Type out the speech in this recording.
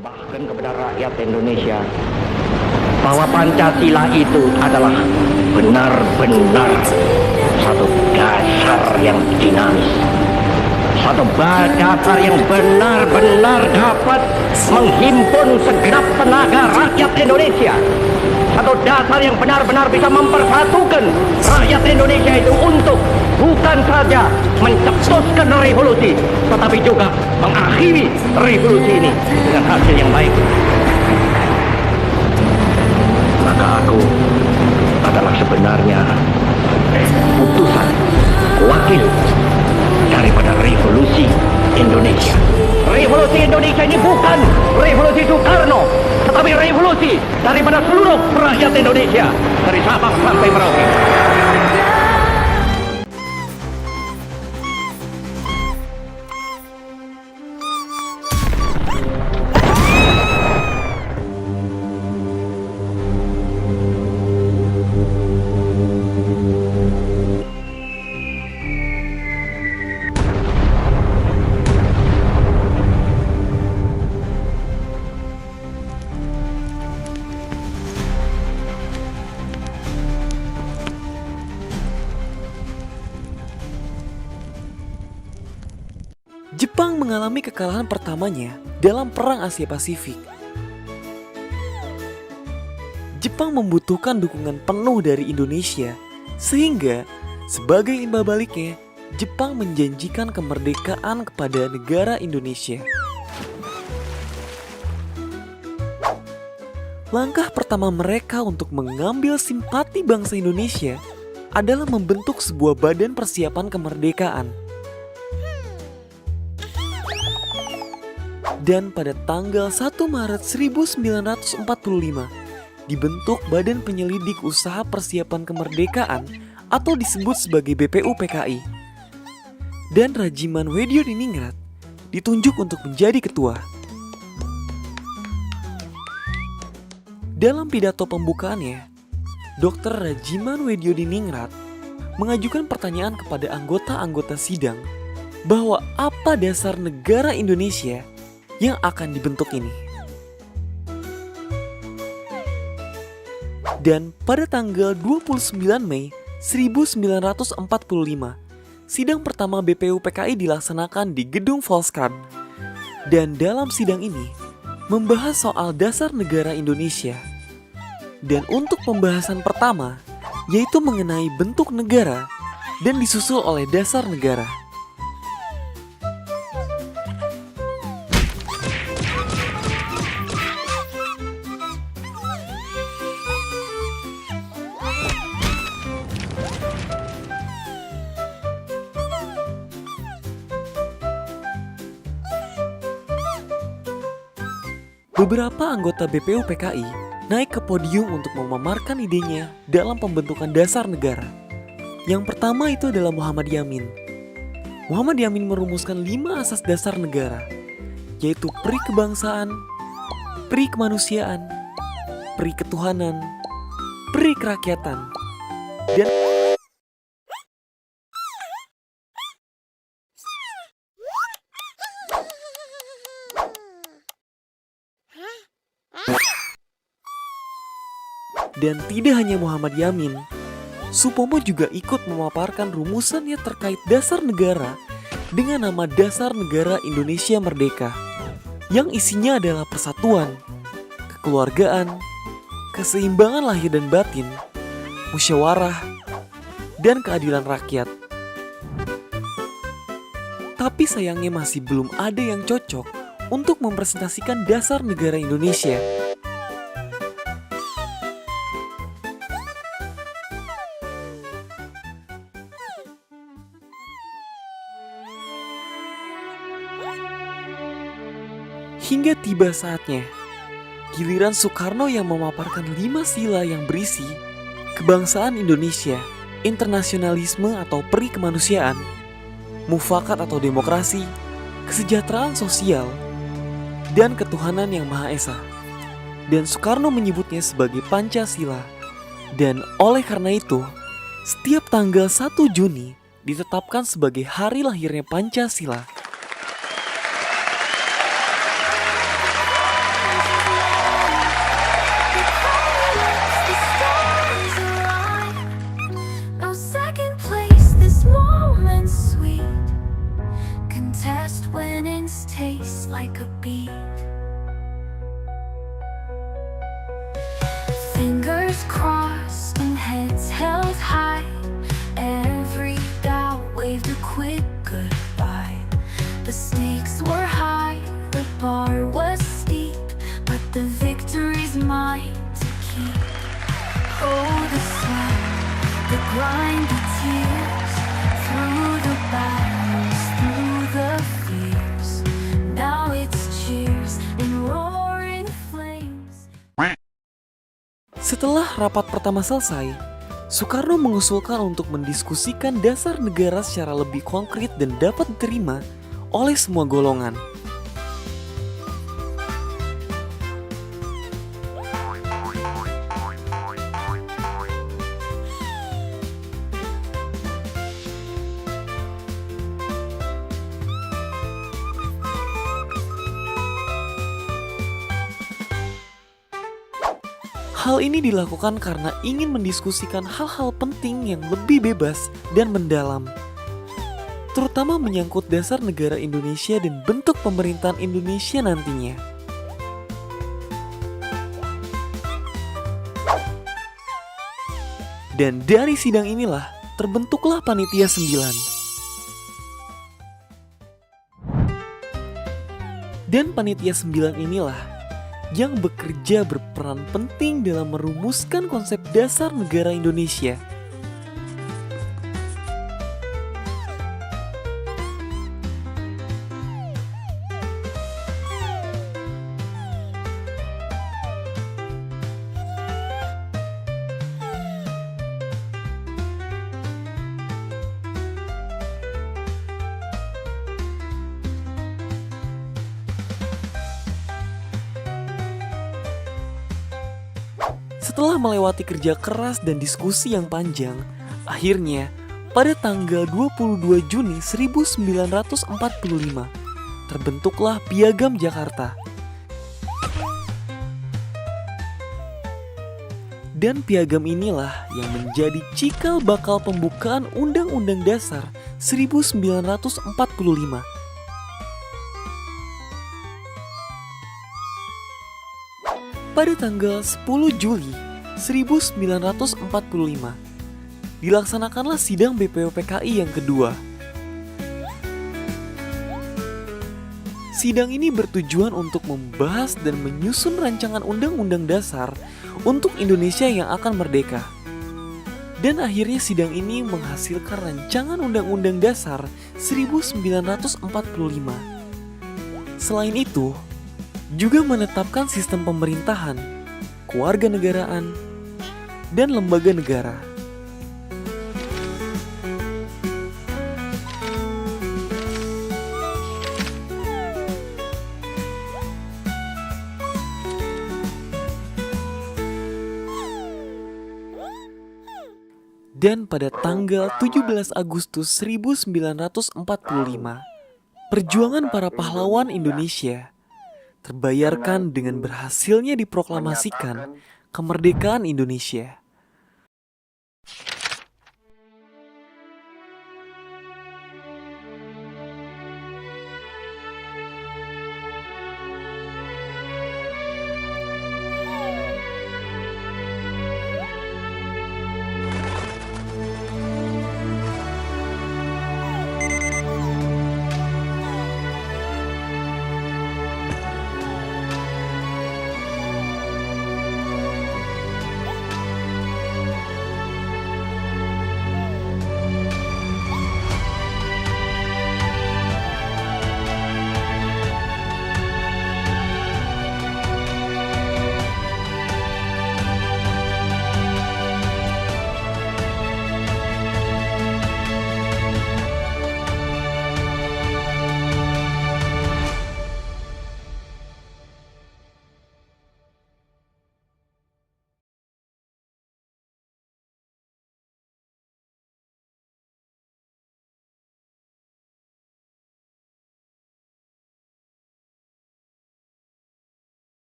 persembahkan kepada rakyat Indonesia bahwa Pancasila itu adalah benar-benar satu dasar yang dinamis, satu dasar yang benar-benar dapat menghimpun segenap tenaga rakyat Indonesia, satu dasar yang benar-benar bisa mempersatukan rakyat Indonesia itu untuk bukan saja mencetuskan revolusi, tetapi juga mengakhiri revolusi ini dengan hasil yang baik. Maka aku adalah sebenarnya utusan, wakil daripada revolusi Indonesia. Revolusi Indonesia ini bukan revolusi Soekarno, tetapi revolusi daripada seluruh rakyat Indonesia, dari Sabang sampai Merauke. Jepang mengalami kekalahan pertamanya dalam Perang Asia Pasifik. Jepang membutuhkan dukungan penuh dari Indonesia, sehingga sebagai imbal baliknya, Jepang menjanjikan kemerdekaan kepada negara Indonesia. Langkah pertama mereka untuk mengambil simpati bangsa Indonesia adalah membentuk sebuah badan persiapan kemerdekaan. Dan pada tanggal 1 Maret 1945 dibentuk Badan Penyelidik Usaha Persiapan Kemerdekaan atau disebut sebagai BPUPKI. Dan Rajiman Weddiodiningrat ditunjuk untuk menjadi ketua. Dalam pidato pembukaannya, Dr. Rajiman Weddiodiningrat mengajukan pertanyaan kepada anggota-anggota sidang bahwa apa dasar negara Indonesia yang akan dibentuk ini. Dan pada tanggal 29 Mei 1945, sidang pertama BPUPKI dilaksanakan di Gedung Volkskrant. Dan dalam sidang ini membahas soal dasar negara Indonesia. Dan untuk pembahasan pertama yaitu mengenai bentuk negara dan disusul oleh dasar negara. Beberapa anggota BPUPKI naik ke podium untuk memaparkan idenya dalam pembentukan dasar negara. Yang pertama itu adalah Muhammad Yamin. Muhammad Yamin merumuskan 5 asas dasar negara, yaitu peri kebangsaan, peri kemanusiaan, peri ketuhanan, peri kerakyatan, dan tidak hanya Muhammad Yamin, Supomo juga ikut memaparkan rumusannya terkait dasar negara dengan nama Dasar Negara Indonesia Merdeka, yang isinya adalah persatuan, kekeluargaan, keseimbangan lahir dan batin, musyawarah, dan keadilan rakyat. Tapi sayangnya masih belum ada yang cocok untuk mempresentasikan dasar negara Indonesia. Hingga tiba saatnya, giliran Soekarno yang memaparkan 5 sila yang berisi kebangsaan Indonesia, internasionalisme atau peri kemanusiaan, mufakat atau demokrasi, kesejahteraan sosial, dan ketuhanan yang Maha Esa. Dan Soekarno menyebutnya sebagai Pancasila. Dan oleh karena itu, setiap tanggal 1 Juni ditetapkan sebagai hari lahirnya Pancasila. Setelah rapat pertama selesai, Soekarno mengusulkan untuk mendiskusikan dasar negara secara lebih konkret dan dapat diterima oleh semua golongan. Hal ini dilakukan karena ingin mendiskusikan hal-hal penting yang lebih bebas dan mendalam, terutama menyangkut dasar negara Indonesia dan bentuk pemerintahan Indonesia nantinya. Dan dari sidang inilah terbentuklah Panitia 9. Dan Panitia 9 inilah yang bekerja berperan penting dalam merumuskan konsep dasar negara Indonesia. Setelah melewati kerja keras dan diskusi yang panjang, akhirnya pada tanggal 22 Juni 1945 terbentuklah Piagam Jakarta. Dan piagam inilah yang menjadi cikal bakal pembukaan Undang-Undang Dasar 1945. Pada tanggal 10 Juli 1945, dilaksanakanlah sidang BPUPKI yang kedua. Sidang ini bertujuan untuk membahas dan menyusun rancangan undang-undang dasar untuk Indonesia yang akan merdeka. Dan akhirnya sidang ini menghasilkan rancangan undang-undang dasar 1945. Selain itu, juga menetapkan sistem pemerintahan, kewarganegaraan, dan lembaga negara. Dan pada tanggal 17 Agustus 1945, perjuangan para pahlawan Indonesia terbayarkan dengan berhasilnya diproklamasikan kemerdekaan Indonesia.